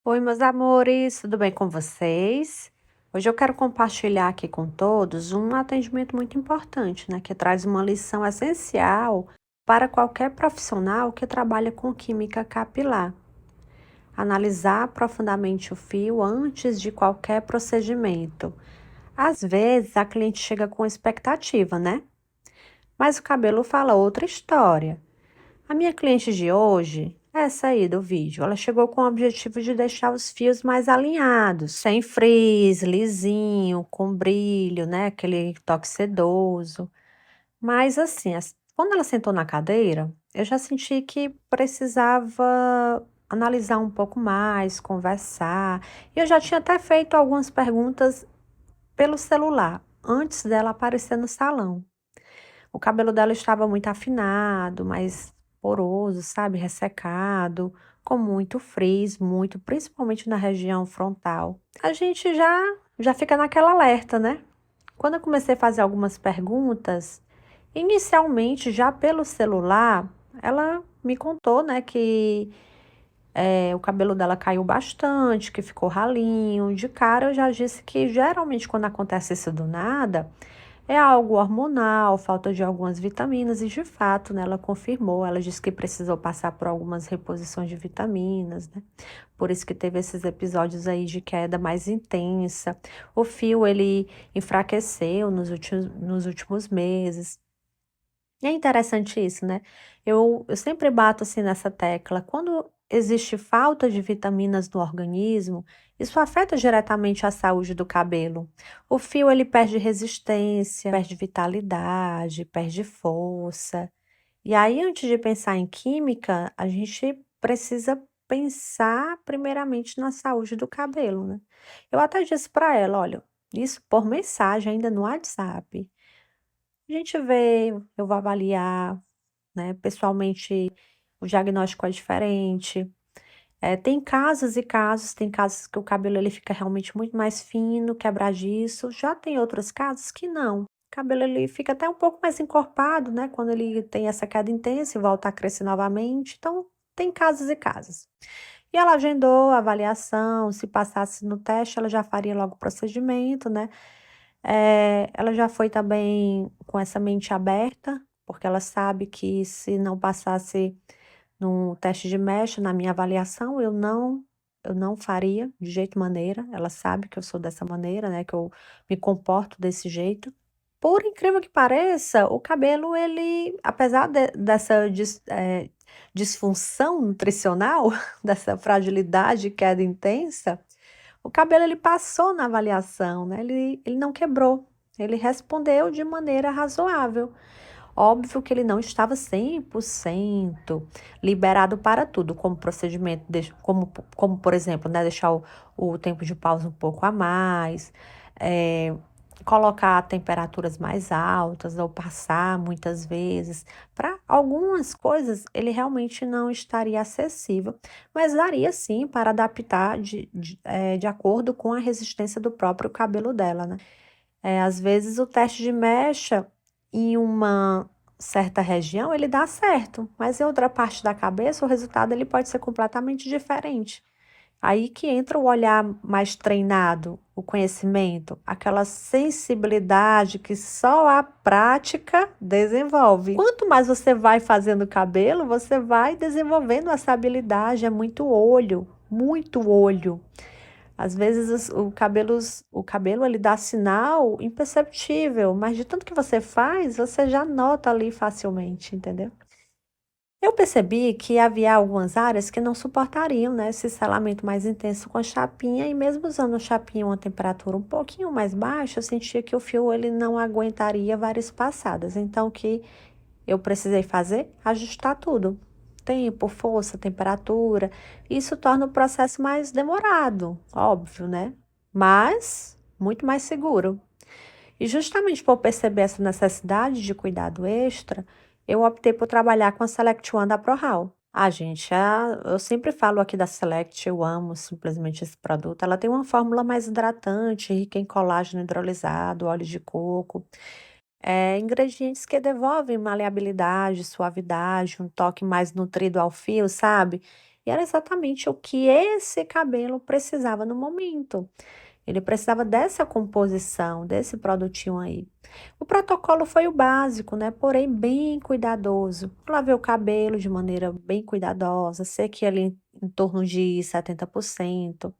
Oi, meus amores, tudo bem com vocês? Hoje eu quero compartilhar aqui com todos um atendimento muito importante, né, que traz uma lição essencial para qualquer profissional que trabalha com química capilar. Analisar profundamente o fio antes de qualquer procedimento. Às vezes a cliente chega com expectativa, né? Mas o cabelo fala outra história. A minha cliente de hoje, essa aí do vídeo, ela chegou com o objetivo de deixar os fios mais alinhados, sem frizz, lisinho, com brilho, né? Aquele toque sedoso. Mas assim, quando ela sentou na cadeira, eu já senti que precisava analisar um pouco mais, conversar. E eu já tinha até feito algumas perguntas pelo celular, antes dela aparecer no salão. O cabelo dela estava muito afinado, mais poroso, sabe, ressecado, com muito frizz, muito, principalmente na região frontal. A gente já fica naquela alerta, né? Quando eu comecei a fazer algumas perguntas, inicialmente já pelo celular, ela me contou, né, que o cabelo dela caiu bastante, que ficou ralinho. De cara, eu já disse que geralmente quando acontece isso do nada, é algo hormonal, falta de algumas vitaminas, e de fato, né, ela confirmou. Ela disse que precisou passar por algumas reposições de vitaminas, né? Por isso que teve esses episódios aí de queda mais intensa. O fio, ele enfraqueceu nos últimos meses. E é interessante isso, né? Eu sempre bato assim nessa tecla. Quando existe falta de vitaminas no organismo, isso afeta diretamente a saúde do cabelo. O fio ele perde resistência, perde vitalidade, perde força. E aí, antes de pensar em química, a gente precisa pensar primeiramente na saúde do cabelo, né? Eu até disse para ela, olha, isso por mensagem ainda no WhatsApp. A gente vê, eu vou avaliar, né? Pessoalmente, o diagnóstico é diferente. Tem casos e casos, tem casos que o cabelo ele fica realmente muito mais fino, quebradiço. Já tem outros casos que não. O cabelo ele fica até um pouco mais encorpado, né? Quando ele tem essa queda intensa e volta a crescer novamente. Então, tem casos e casos. E ela agendou a avaliação, se passasse no teste, ela já faria logo o procedimento, né? Ela já foi também com essa mente aberta, porque ela sabe que se não passasse no teste de mecha, na minha avaliação, eu não faria de jeito maneira. Ela sabe que eu sou dessa maneira, né, que eu me comporto desse jeito. Por incrível que pareça, o cabelo ele, apesar dessa disfunção nutricional, dessa fragilidade, queda intensa, o cabelo ele passou na avaliação, né, ele não quebrou, ele respondeu de maneira razoável. Óbvio que ele não estava 100% liberado para tudo, como procedimento, como por exemplo, né, deixar o tempo de pausa um pouco a mais, eh, colocar temperaturas mais altas ou passar muitas vezes. Para algumas coisas, ele realmente não estaria acessível, mas daria sim para adaptar de acordo com a resistência do próprio cabelo dela, né? Às vezes o teste de mecha em uma certa região ele dá certo, mas em outra parte da cabeça o resultado ele pode ser completamente diferente. Aí que entra o olhar mais treinado, o conhecimento, aquela sensibilidade que só a prática desenvolve. Quanto mais você vai fazendo cabelo, você vai desenvolvendo essa habilidade, é muito olho, muito olho. Às vezes o cabelo ele dá sinal imperceptível, mas de tanto que você faz, você já nota ali facilmente, entendeu? Eu percebi que havia algumas áreas que não suportariam, né, esse selamento mais intenso com a chapinha, e mesmo usando a chapinha a uma temperatura um pouquinho mais baixa, eu sentia que o fio ele não aguentaria várias passadas. Então, o que eu precisei fazer? Ajustar tudo. Tempo, força, temperatura. Isso torna o processo mais demorado, óbvio, né? Mas muito mais seguro. E justamente por perceber essa necessidade de cuidado extra, eu optei por trabalhar com a Select One da ProHal. Ah, gente, eu sempre falo aqui da Select, eu amo simplesmente esse produto. Ela tem uma fórmula mais hidratante, rica em colágeno hidrolisado, óleo de coco. Ingredientes que devolvem maleabilidade, suavidade, um toque mais nutrido ao fio, sabe? E era exatamente o que esse cabelo precisava no momento. Ele precisava dessa composição, desse produtinho aí. O protocolo foi o básico, né? Porém, bem cuidadoso. Lavei o cabelo de maneira bem cuidadosa, sequei ali em torno de 70%.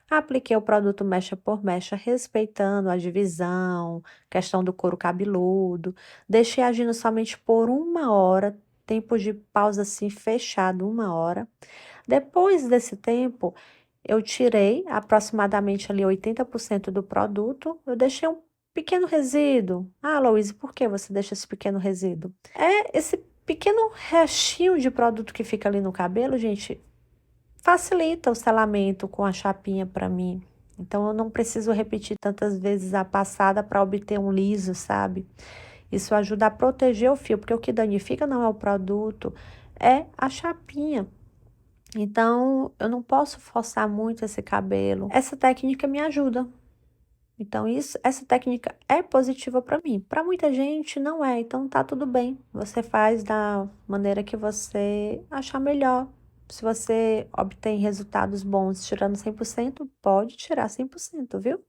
Apliquei o produto mecha por mecha, respeitando a divisão, questão do couro cabeludo. Deixei agindo somente por 1 hora, tempo de pausa assim fechado, 1 hora. Depois desse tempo, eu tirei aproximadamente ali 80% do produto, eu deixei um pequeno resíduo. Ah, Louise, por que você deixa esse pequeno resíduo? É esse pequeno restinho de produto que fica ali no cabelo, gente, facilita o selamento com a chapinha para mim. Então eu não preciso repetir tantas vezes a passada para obter um liso, sabe? Isso ajuda a proteger o fio, porque o que danifica não é o produto, é a chapinha. Então, eu não posso forçar muito esse cabelo. Essa técnica me ajuda. Então, essa técnica é positiva para mim. Para muita gente não é, então tá tudo bem. Você faz da maneira que você achar melhor. Se você obtém resultados bons tirando 100%, pode tirar 100%, viu?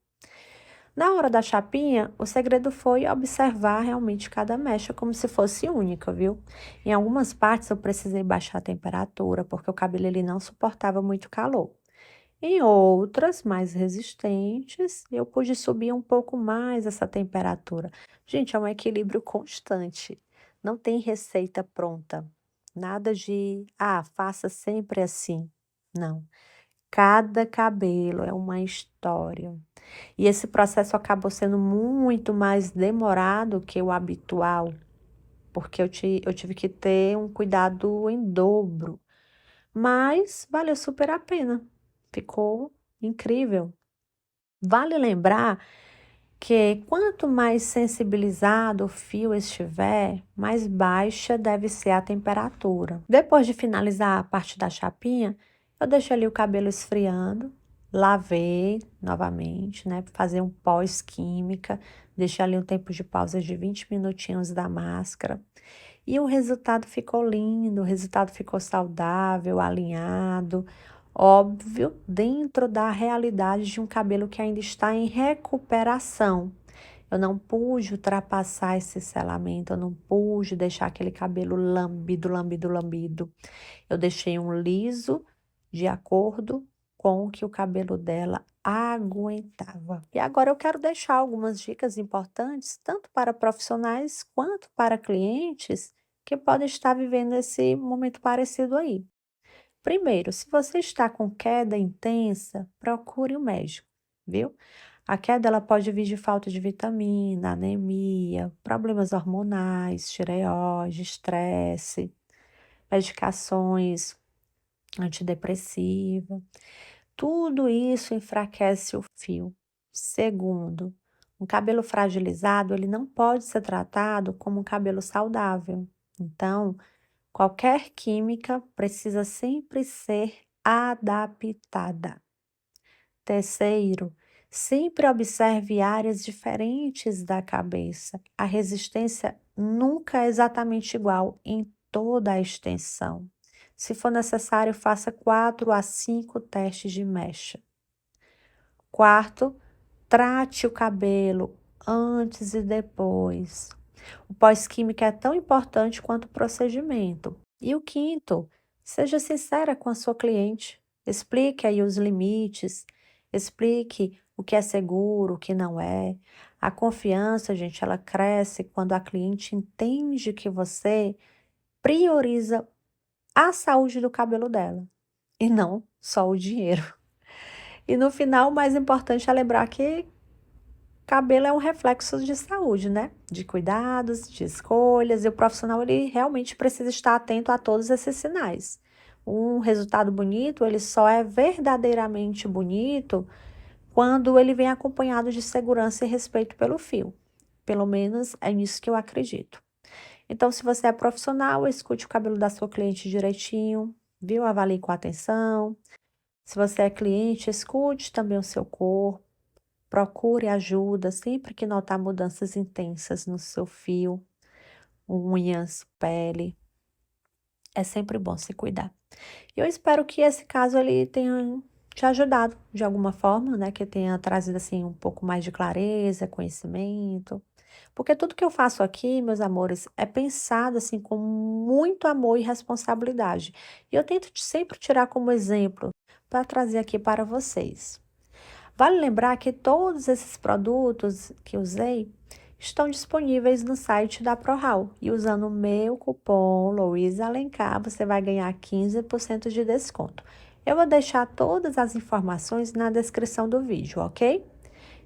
Na hora da chapinha, o segredo foi observar realmente cada mecha como se fosse única, viu? Em algumas partes eu precisei baixar a temperatura, porque o cabelo ele não suportava muito calor. Em outras, mais resistentes, eu pude subir um pouco mais essa temperatura. Gente, é um equilíbrio constante. Não tem receita pronta. Nada de, faça sempre assim. Não. Cada cabelo é uma história. E esse processo acabou sendo muito mais demorado que o habitual, porque eu tive que ter um cuidado em dobro, mas valeu super a pena. Ficou incrível. Vale lembrar que quanto mais sensibilizado o fio estiver, mais baixa deve ser a temperatura. Depois de finalizar a parte da chapinha, eu deixo ali o cabelo esfriando, lavei novamente, né? Fazer um pós-química, deixei ali um tempo de pausa de 20 minutinhos da máscara. E o resultado ficou lindo, o resultado ficou saudável, alinhado, óbvio, dentro da realidade de um cabelo que ainda está em recuperação. Eu não pude ultrapassar esse selamento, eu não pude deixar aquele cabelo lambido, lambido, lambido. Eu deixei um liso de acordo com o que o cabelo dela aguentava. E agora eu quero deixar algumas dicas importantes, tanto para profissionais quanto para clientes que podem estar vivendo esse momento parecido aí. Primeiro, se você está com queda intensa, procure um médico, viu? A queda ela pode vir de falta de vitamina, anemia, problemas hormonais, tireoide, estresse, medicações antidepressiva. Tudo isso enfraquece o fio. Segundo, um cabelo fragilizado, ele não pode ser tratado como um cabelo saudável. Então, qualquer química precisa sempre ser adaptada. Terceiro, sempre observe áreas diferentes da cabeça. A resistência nunca é exatamente igual em toda a extensão. Se for necessário, faça 4 a 5 testes de mecha. Quarto, trate o cabelo antes e depois. O pós-química é tão importante quanto o procedimento. E o quinto, seja sincera com a sua cliente. Explique aí os limites, explique o que é seguro, o que não é. A confiança, gente, ela cresce quando a cliente entende que você prioriza a saúde do cabelo dela e não só o dinheiro. E no final, o mais importante é lembrar que cabelo é um reflexo de saúde, né? De cuidados, de escolhas, e o profissional ele realmente precisa estar atento a todos esses sinais. Um resultado bonito, ele só é verdadeiramente bonito quando ele vem acompanhado de segurança e respeito pelo fio. Pelo menos é nisso que eu acredito. Então, se você é profissional, escute o cabelo da sua cliente direitinho, viu? Avalie com atenção. Se você é cliente, escute também o seu corpo. Procure ajuda sempre que notar mudanças intensas no seu fio, unhas, pele. É sempre bom se cuidar. E eu espero que esse caso ele tenha te ajudado de alguma forma, né, que tenha trazido, assim, um pouco mais de clareza, conhecimento. Porque tudo que eu faço aqui, meus amores, é pensado, assim, com muito amor e responsabilidade. E eu tento sempre tirar como exemplo para trazer aqui para vocês. Vale lembrar que todos esses produtos que usei estão disponíveis no site da ProHal. E usando o meu cupom Luiz Alencar, você vai ganhar 15% de desconto. Eu vou deixar todas as informações na descrição do vídeo, ok?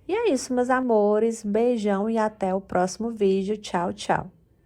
E é isso, meus amores. Beijão e até o próximo vídeo. Tchau, tchau.